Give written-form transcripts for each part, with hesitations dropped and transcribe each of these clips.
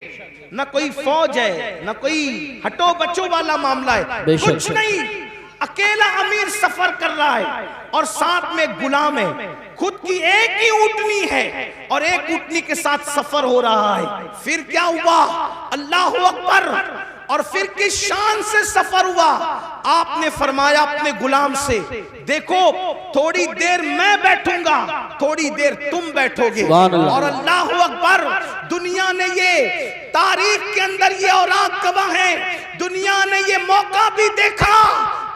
न कोई फौज है, न कोई हटो बचो वाला मामला है, कुछ नहीं। अकेला अमीर सफर कर रहा है और साथ में गुलाम है। खुद की एक ही ऊँटनी है और एक ऊँटनी के साथ सफर हो रहा है। फिर क्या हुआ? अल्लाहु अकबर। और फिर किस शान से सफर हुआ? आपने फरमाया अपने गुलाम से, देखो थोड़ी देर मैं बैठूंगा, थोड़ी देर तुम बैठोगे। और अल्लाहु अकबर, दुनिया ने ये तारीख के अंदर ये औरात गवाह है, दुनिया ने ये मौका भी देखा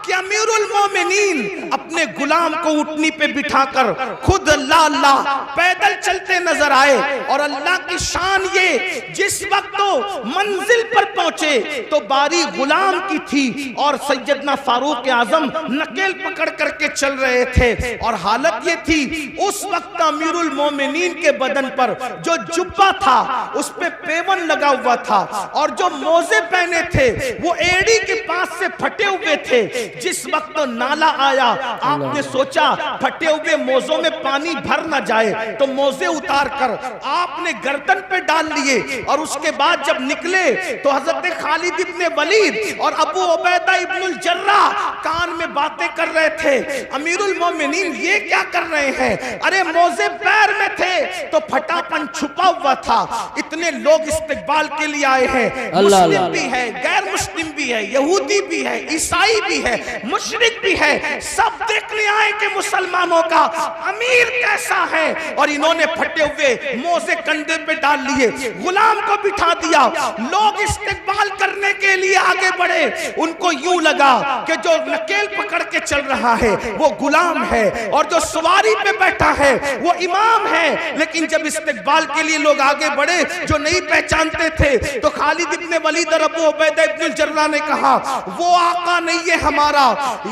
कि अमीरुल मोमिनीन अपने गुलाम को ऊँटनी पे बिठाकर खुद अल्लाह अल्लाह पैदल चलते नजर आए। और अल्लाह की शान ये, जिस वक्त तो मंजिल पर पहुंचे तो बारी गुलाम की थी और सैयदना फारूक आजम नकेल पकड़ करके चल रहे थे। और हालत ये थी, उस वक्त अमीरुल मोमिनीन के बदन पर जो जुब्बा था उस पे पेवन लगा हुआ था और जो मोजे पहने थे वो एड़ी के पास से फटे हुए थे। जिस वक्त नाला आया, आपने सोचा फटे हुए मोजों में पानी भर ना जाए तो मोजे उतार कर आपने गर्दन पे डाल लिए। और उसके बाद जब निकले तो हजरत खालिद इब्ने वलीद और अबू उबैदा इब्नुल जर्राह कान में बातें कर रहे थे। अमीरुल मोमिनीन ये क्या कर रहे हैं? अरे मोजे पैर में थे तो फटापन छुपा हुआ था। इतने लोग इस्तकबाल के लिए आए हैं, मुस्लिम भी है, गैर मुस्लिम भी है, यहूदी भी है, ईसाई भी है, मुशरिक भी है, सब देखने आए कि मुसलमानों का अमीर कैसा है। और इन्होंने फटे हुए मोजे कंधे पे डाल लिए, गुलाम को बिठा दिया। लोग इस्तकबाल करने के लिए आगे बढ़े। उनको यूं लगा कि जो नकेल पकड़ के चल रहा है वो गुलाम है और जो सवारी पे बैठा है वो इमाम है। लेकिन जब इस्तकबाल के लिए लोग आगे बढ़े जो नहीं पहचानते थे तो खालिद इब्ने वलीद और अबू उबैदा इब्नुल जर्राह ने कहा, वो आका नहीं है हमारा,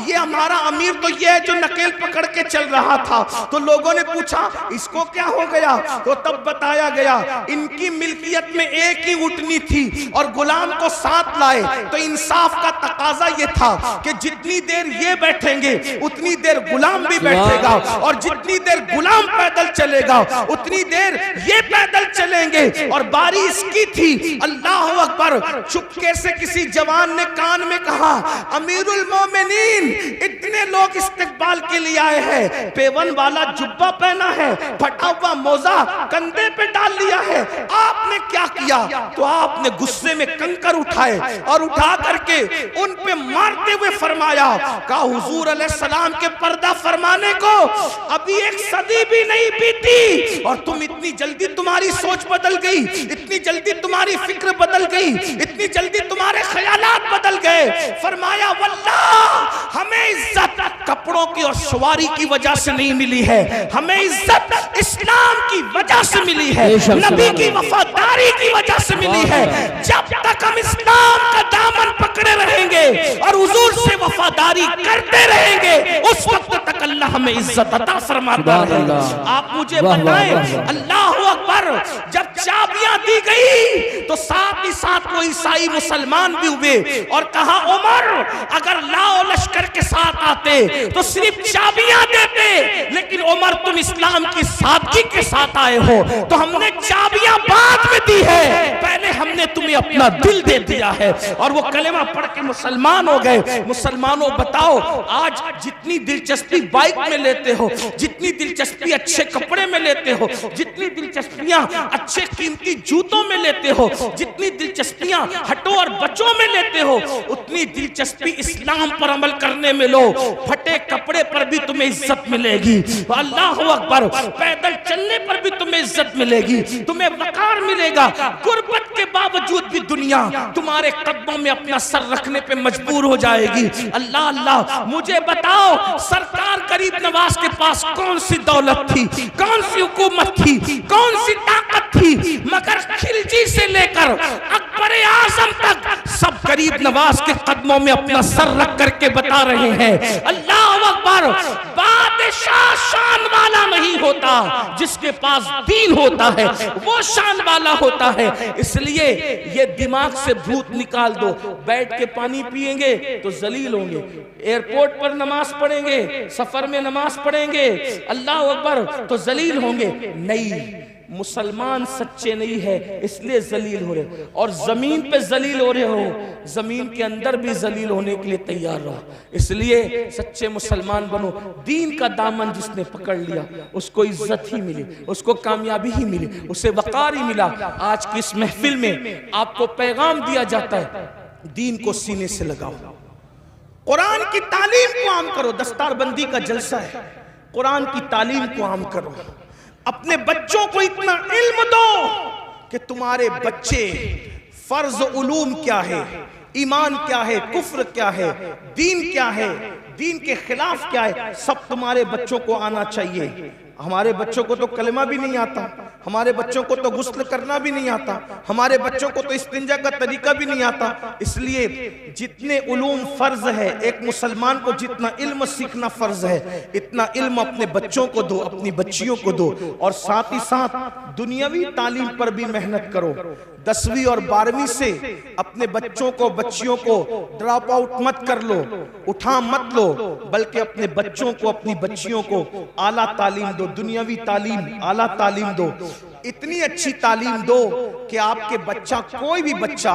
ये हमारा अमीर तो ये है जो नकेल पकड़ के चल रहा था। तो लोगों ने पूछा इसको क्या हो गया? तो तब बताया गया इनकी मिल्कियत में एक ही ऊँटनी थी और गुलाम को साथ लाए। तो इंसाफ का तकाजा ये था कि जितनी देर ये बैठेंगे उतनी देर गुलाम भी बैठेगा और जितनी देर गुलाम पैदल चलेगा उतनी देर ये पैदल चलेंगे। और बारी इसकी थी। अल्लाह अकबर। चुपके से किसी जवान ने कान में कहा, अमीरुल मोमिनीन, इतने लोग इस्तकबाल के लिए आए हैं, पेवन वाला जुब्बा पहना है, फटा हुआ मोजा कंधे पे डाल लिया है, आपने क्या किया? तो आपने गुस्से में कंकर उठाए और उठा करके उन पे मारते हुए फरमाया, का हुजूर अलैहिस्सलाम के पर्दा फरमाने को अभी एक सदी भी नहीं बीती और तुम इतनी जल्दी तुम्हारी सोच बदल गई, इतनी जल्दी तुम्हारी फिक्र बदल गई, इतनी जल्दी तुम्हारे ख्यालात बदल गए। फरमाया, वल्लाह हमें इज्जत कपड़ों की और सवारी की वजह से नहीं मिली है, हमें इज्जत इस्लाम की वजह से मिली है, नबी की वफादारी की वजह से मिली है। जब तक हम इस्लाम का दामन पकड़े रहेंगे और हुजूर से वफादारी करते रहेंगे उस वक्त तक अल्लाह हमें इज्जत अता फरमाता रहेगा। आप मुझे बताएं, अल्लाहु अकबर, जब चाबियां दी गई तो साथ ही साथ वो ईसाई मुसलमान भी हुए और कहा, उमर अगर लाओ लश्कर के साथ आते तो सिर्फ चाबियां देते, लेकिन उमर तुम इस्लाम की सादगी के साथ आए हो तो हमने चाबियां बाद में दी है, पहले हमने तुम्हें अपना दिल दे दिया है। और वो कलेमा पढ़ के मुसलमान हो गए। मुसलमानों बताओ, आज जितनी दिलचस्पी बाइक में लेते हो, जितनी दिलचस्पी अच्छे कपड़े में लेते हो, जितनी दिलचस्पियां अच्छे कीमती जूतों में लेते हो, जितनी दिलचस्पियां हटो और बचों में लेते हो, उतनी दिलचस्पी इस्लाम पर अमल करने में लो। फटे कपड़े पर भी तुम्हें इज्जत मिलेगी, अल्लाहु अकबर, पैदल चलने पर भी तुम्हें इज्जत मिलेगी, तुम्हें वकार मिलेगा। गुर्बत के बावजूद भी दुनिया तुम्हारे कदमों में अपना सर रखने पे मजबूर हो जाएगी। अल्लाह अल्लाह, मुझे बताओ सरकार गरीब नवाज के पास कौन सी दौलत थी, कौन सी हुकूमत थी, कौन सी ताकत थी, मगर खिलजी से लेकर अकबर आजम तक सब गरीब नवाज के कदमों में अपना सर रख करके बता रहे हैं, अल्लाह अकबर। बादशाह शान वाला नहीं होता, जिसके पास दीन होता है वो शान वाला होता है। इसलिए ये दिमाग से भूत निकाल दो। बैठ के पानी पिएंगे तो जलील होंगे, एयरपोर्ट पर नमाज पढ़ेंगे, सफर में नमाज पढ़ेंगे, अल्लाह अकबर, तो जलील होंगे। नहीं, मुसलमान सच्चे नहीं है इसलिए जलील हो रहे, और जमीन पे जलील हो रहे हो, जमीन के अंदर भी जलील होने के लिए तैयार रहो। इसलिए सच्चे मुसलमान बनो। दीन का दामन जिसने पकड़ लिया उसको इज्जत ही मिली, उसको कामयाबी ही मिली, उसे वकार ही मिला। आज की इस महफिल में आपको पैगाम दिया जाता है, दीन को सीने से लगाओ, कुरान की तालीम को आम करो। दस्तारबंदी का जलसा है, कुरान की तालीम को आम करो। अपने बच्चों को इतना इल्म दो कि तुम्हारे बच्चे फर्ज उलूम क्या है, ईमान क्या है, कुफ्र क्या है, दीन क्या है, दीन के खिलाफ क्या है, सब तुम्हारे बच्चों को आना चाहिए। हमारे बच्चों को तो कलमा भी नहीं आता, हमारे बच्चों को तो गुस्ल करना भी नहीं आता, हमारे बच्चों को तो इस्तिंजा का तरीका भी नहीं आता। इसलिए जितने उलूम फर्ज है, एक मुसलमान को जितना इल्म सीखना फर्ज है, इतना इल्म अपने बच्चों को दो, अपनी बच्चियों को दो। और साथ ही साथ दुनियावी तालीम पर भी मेहनत करो। 10वीं और 12वीं से अपने बच्चों को, बच्चियों को ड्रॉप आउट मत कर लो, उठा मत लो, बल्कि अपने बच्चों को, अपनी बच्चियों को आला तालीम दो, दुनियावी तालीम, आला तालीम दो। इतनी अच्छी तालीम दो कि आपके बच्चा, कोई भी बच्चा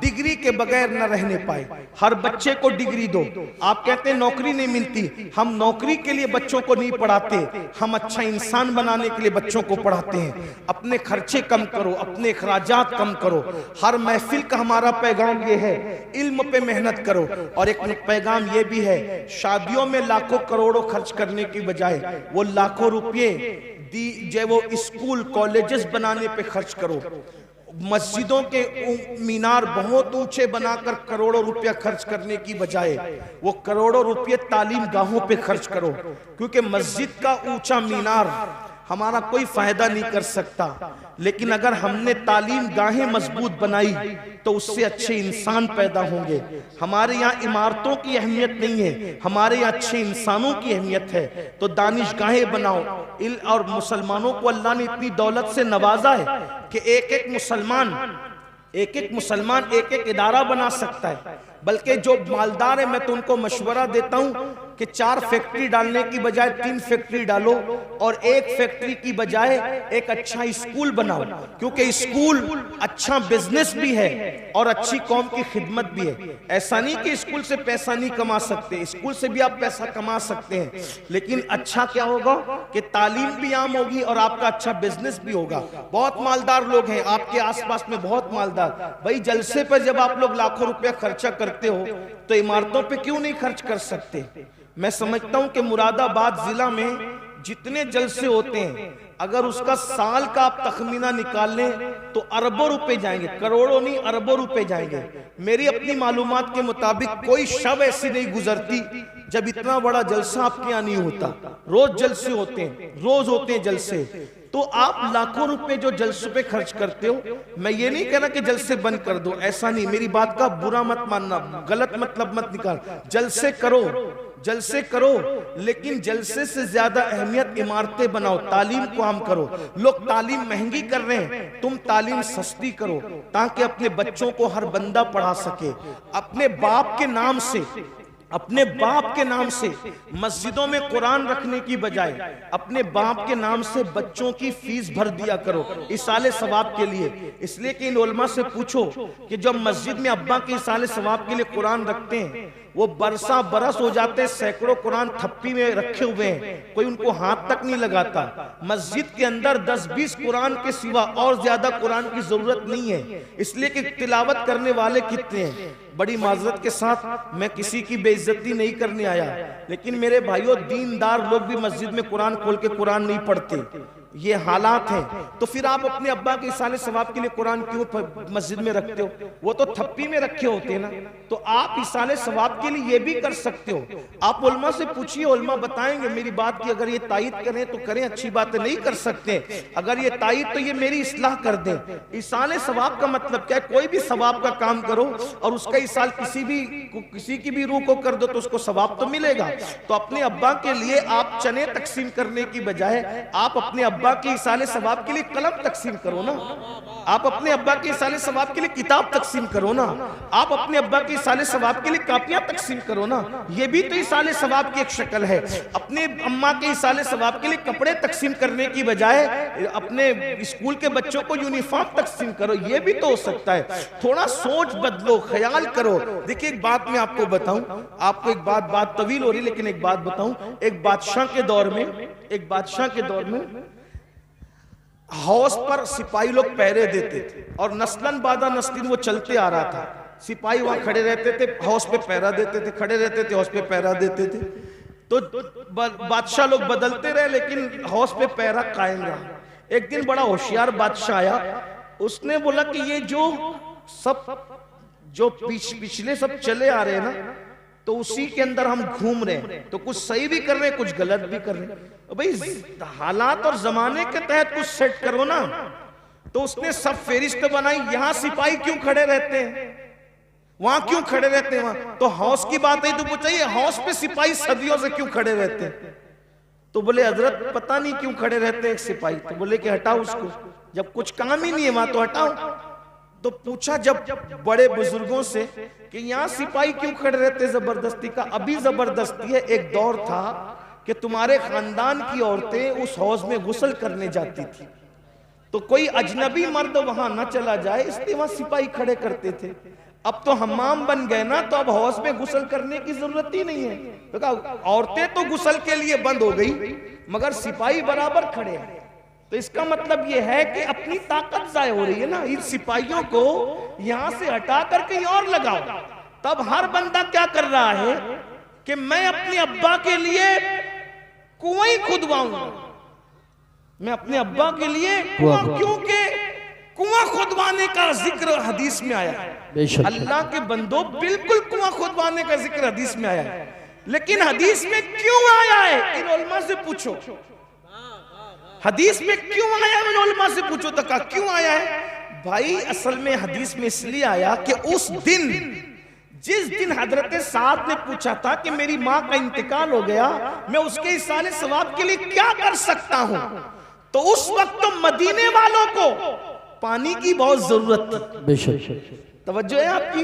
डिग्री के बगैर न रहने पाए। हर बच्चे को डिग्री दो। आप कहते हैं नौकरी नहीं मिलती, हम नौकरी के लिए बच्चों को नहीं पढ़ाते, हम अच्छा इंसान बनाने के लिए बच्चों को पढ़ाते हैं। अपने खर्चे कम करो, अपने अखराजात कम करो। हर महफिल का हमारा पैगाम ये है, इल्म पे मेहनत करो। और एक पैगाम ये भी है, शादियों में लाखों करोड़ों खर्च करने की बजाय वो लाखों रुपये जो वो स्कूल कॉलेजेस बनाने पे खर्च करो। मस्जिदों के मीनार बहुत ऊंचे बनाकर करोड़ों रुपया खर्च करने की बजाय वो करोड़ों रुपये तालीम गाहों पे खर्च करो। क्योंकि मस्जिद का ऊंचा मीनार हमारा कोई फायदा नहीं कर सकता, लेकिन अगर हमने तालीम गाहें मजबूत बनाई तो उससे अच्छे इंसान पैदा होंगे। हमारे यहाँ इमारतों की अहमियत नहीं है, हमारे यहाँ अच्छे इंसानों की अहमियत है। तो दानिश गाहें बनाओ। और मुसलमानों को अल्लाह ने इतनी दौलत से नवाजा है कि एक एक मुसलमान एक एक इदारा बना सकता है। बल्कि जो मालदार है, मैं तो उनको मशवरा देता हूं कि 4 फैक्ट्री डालने की बजाय 3 फैक्ट्री डालो, और 1 फैक्ट्री की बजाय एक अच्छा स्कूल बनाओ। क्योंकि स्कूल अच्छा बिजनेस भी है और अच्छी कौम की खिदमत भी है। ऐसा नहीं कि स्कूल से पैसा नहीं कमा सकते, स्कूल से भी आप पैसा कमा सकते हैं, लेकिन अच्छा क्या होगा कि तालीम भी आम होगी और आपका अच्छा बिजनेस भी होगा। बहुत मालदार लोग हैं आपके आसपास में, बहुत मालदार। भाई जलसे पर जब आप लोग लाखों रुपया खर्चा करते हो तो इमारतों पे क्यों नहीं खर्च कर सकते? मैं समझता हूं कि मुरादाबाद जिला में जितने जलसे होते हैं, अगर उसका साल का आप तखमीना निकाल लें तो अरबों रुपए जाएंगे, करोड़ों नहीं अरबों रुपए जाएंगे। मेरी अपनी मालूमात के मुताबिक कोई शब ऐसी नहीं गुजरती जब इतना बड़ा जलसा आपके यहाँ नहीं होता। रोज जलसे होते हैं, रोज होते हैं जलसे। तो आप लाखों रुपए जो जलसों पे खर्च करते हो, मैं ये नहीं कह रहा कि जलसे बंद कर दो, ऐसा नहीं, मेरी बात का बुरा मत मानना, गलत मतलब मत निकाल। जलसे करो, जलसे करो, लेकिन जलसे से ज्यादा अहमियत इमारतें बनाओ, तालीम को आम करो। लोग तालीम महंगी कर रहे हैं, तुम तालीम सस्ती करो ताकि अपने बच्चों को हर बंदा पढ़ा सके। अपने बाप के नाम से, अपने बाप के नाम से मस्जिदों में कुरान रखने की बजाय अपने बाप के नाम से बच्चों की फीस भर दिया करो इसाले सवाब के लिए। इसलिए कि इन उलमा से पूछो कि जब मस्जिद में अब्बा के इसाले सवाब के लिए कुरान रखते हैं, वो बरसा बरस हो जाते हैं, सैकड़ों कुरान थप्पी में रखे हुए हैं, कोई उनको हाथ तक नहीं लगाता। मस्जिद के अंदर 10-20 कुरान के सिवा और ज्यादा कुरान की जरूरत नहीं है, इसलिए कि तिलावत करने वाले कितने हैं। बड़ी माजरत के साथ मैं किसी की बेइज्जती नहीं करने आया, लेकिन मेरे भाइयों दीनदार लोग भी मस्जिद में कुरान खोल के कुरान नहीं पढ़ते, ये हालात हैं। तो फिर आप अपने अब्बा के इसाले सवाब के लिए कुरान क्यों मस्जिद में रखते हो? वो तो थप्पी में रखे होते हैं ना। तो आप इसाले सवाब के लिए ये भी कर सकते हो। आप उलमा से पूछिए, उलमा बताएंगे मेरी बात की। अगर ये तायद करें तो करें, अच्छी बात है, नहीं कर सकते अगर ये तायद तो ये मेरी इस्लाह कर दें। इसाले सवाब का मतलब क्या है? कोई भी सवाब का काम करो और उसका इसाल किसी की भी रूह को कर दो तो उसको सवाब तो मिलेगा। तो अपने अब्बा के लिए आप चने तकसीम करने की बजाय आप अपने अब्बा अब्बा के इसाले सवाब के लिए कलम तकसीम करो ना, आप अपने अब्बा के इसाले सवाब के लिए किताब तकसीम करो ना, आप अपने अब्बा के इसाले सवाब के लिए कापियां तकसीम करो ना। ये भी तो इसाले सवाब की एक शक्ल है। अपने अम्मा के इसाले सवाब के लिए कपड़े तकसीम करने की बजाय अपने स्कूल के बच्चों को यूनिफॉर्म तकसीम करो, ये भी तो हो सकता है। थोड़ा सोच बदलो, ख्याल करो। देखिए एक बात मैं आपको बताऊं, आपको एक बात तवील हो रही, लेकिन एक बात बताऊं। एक बादशाह के दौर में हौस पर सिपाही लोग पहरे देते थे और नस्लन बादा नस्लिन वो चलते आ रहा था। सिपाही वहां खड़े रहते थे, हौस पे पहरा देते थे, खड़े रहते थे, हौस पे पहरा देते थे। तो बादशाह लोग बदलते रहे लेकिन हौस पे पहरा कायम रहा। एक दिन बड़ा होशियार बादशाह आया, उसने बोला कि ये जो पिछले सब चले आ रहे हैं ना, तो उसी के अंदर हम घूम रहे हैं, तो कुछ सही भी कर रहे हैं, कुछ गलत भी कर रहे हैं। भाई हालात और जमाने के तहत कुछ सेट करो ना। तो उसने सब फेरिस्त बनाई, यहां सिपाही क्यों खड़े रहते हैं, वहां क्यों खड़े रहते हैं, वहां तो हौस की बात है। तो पूछा ये हौस पे सिपाही सदियों से क्यों खड़े रहते हैं? तो बोले हजरत पता नहीं क्यों खड़े रहते हैं एक सिपाही। तो बोले कि हटाओ उसको, जब कुछ काम ही नहीं है वहां तो हटाओ। तो पूछा जब बड़े बुजुर्गों से कि यहाँ सिपाही क्यों खड़े रहते जबरदस्ती का? अभी जबरदस्ती है, एक दौर था कि तुम्हारे खानदान की औरतें उस हौज में गुस्ल करने जाती थी, तो कोई अजनबी मर्द वहां ना चला जाए इसलिए वहां सिपाही खड़े करते थे। अब तो हम्माम बन गए ना, तो अब हौज में गुस्ल करने की जरूरत ही नहीं है। तो औरतें तो गुस्ल के लिए बंद हो गई मगर सिपाही बराबर खड़े हैं। तो इसका मतलब यह है कि अपनी ताकत जाय हो रही है ना। इन सिपाहियों को यहां से हटा कर कहीं और लगाओ। तब हर बंदा क्या कर रहा है कि मैं अपने अब्बा के लिए कुआं ही खुदवाऊंगा, मैं अपने अब्बा के लिए कुआं, क्योंकि कुआं खुदवाने का जिक्र हदीस में आया है। अल्लाह के बंदो बिल्कुल कुआं खुदवाने का जिक्र हदीस में आया है, लेकिन हदीस में क्यों आया है इन उलमा से पूछो। हदीस में क्यों आया है, उलमा से पूछो तो कहा क्यों आया है। भाई असल में हदीस में इसलिए आया कि उस दिन, जिस दिन हजरत साद ने पूछा था कि मेरी माँ का इंतकाल हो गया, मैं उसके इसाले सवाब के लिए क्या कर सकता हूं, तो उस वक्त तो मदीने वालों को पानी की बहुत जरूरत थी। तवज्जो है आपकी?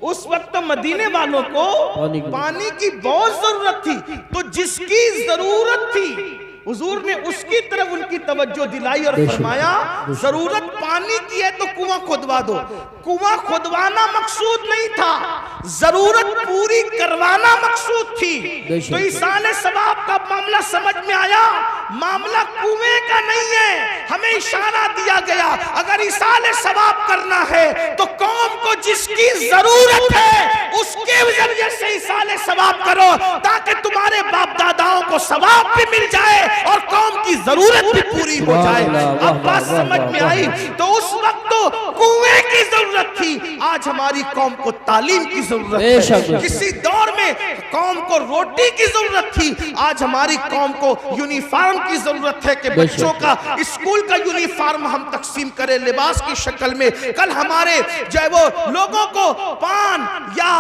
उस वक्त तो मदीने वालों को पानी की बहुत जरूरत थी। तो जिसकी जरूरत थी हुजूर ने उसकी तरफ उनकी तवज्जो दिलाई और फरमाया जरूरत पानी की है तो कुआं खुदवा दो। कुआं खुदवाना मकसूद नहीं था, जरूरत पूरी करवाना मकसूद थी। तो इसाले सवाब का मामला समझ में आया, मामला कुएं का नहीं है। हमें इशारा दिया गया अगर इसाले सवाब करना है तो कौम को जिसकी जरूरत है उसके जरिए से इसाले सवाब करो, ताकि तुम्हारे बाप दादाओं को सवाब भी मिल जाए और कौम की जरूरत भी पूरी हो जाए। अब बात समझ में आई? तो उस वक्त तो कुएं की जरूरत थी, आज हमारी कौम को तालीम की जरूरत है। किसी दौर में कौम को रोटी की जरूरत थी, आज हमारी कौम को यूनिफॉर्म की जरूरत है कि बच्चों का स्कूल का यूनिफॉर्म हम तकसीम करें लिबास की शक्ल में। कल हमारे जो है वो लोगों को पान या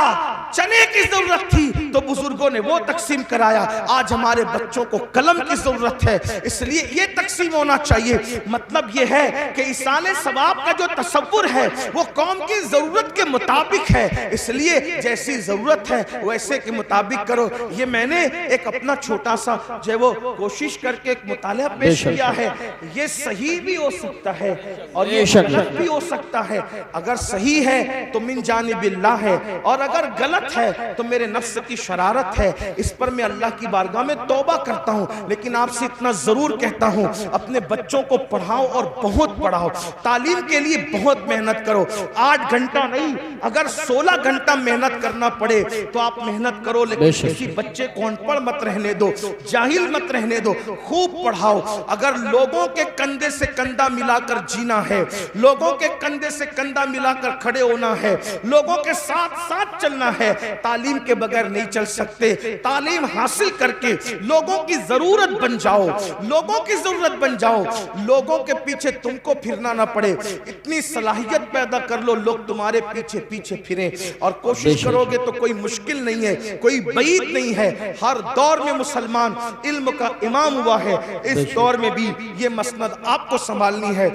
चने की जरूरत थी तो बुजुर्गों ने वो तकसीम कराया। आज हमारे बच्चों को कलम की जरूरत है, इसलिए ये तकसीम होना चाहिए। मतलब ये है कि इसाले सवाब का जो तसव्वुर है वो कौम की जरूरत के मुताबिक है, इसलिए जैसी जरूरत है वैसे के मुताबिक करो। ये मैंने एक अपना छोटा सा जो है वो कोशिश करके एक मुताला पेश किया है। ये सही भी हो सकता है और ये गलत भी हो सकता है। अगर सही है तो मिन जानिबिल्लाह है, और अगर गलत है तो मेरे नफ्स की शरारत है। इस पर मैं अल्लाह की बारगाह में तौबा करता हूँ। लेकिन आपसे इतना जरूर कहता हूँ, अपने बच्चों को पढ़ाओ और बहुत पढ़ाओ, तालीम के लिए बहुत मेहनत करो। 8 घंटा नहीं, अगर 16 घंटा मेहनत करना पड़े तो आप मेहनत करो, लेकिन किसी बच्चे को अनपढ़ मत रहने दो, जाहिल मत रहने दो, खूब पढ़ाओ। अगर लोगों के कंधे से कंधा मिलाकर जीना है, लोगों के कंधे से कंधा मिलाकर खड़े होना है, लोगों के साथ साथ चलना है, तालीम के बगैर नहीं चल सकते। तालीम हासिल करके लोगों की जरूरत बन जाओ, लोगों की जरूरत बन जाओ, लोगों के पीछे तुमको फिरना ना पड़े, इतनी सलाहियत पैदा कर लो लोग तुम्हारे पीछे पीछे फिरे। और कोशिश करोगे तो कोई मुश्किल नहीं है, कोई बईद नहीं है। हर दौर में मुसलमान इल्म का इमाम हुआ है, इस दौर में भी ये मसनद आपको संभालनी है।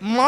माँ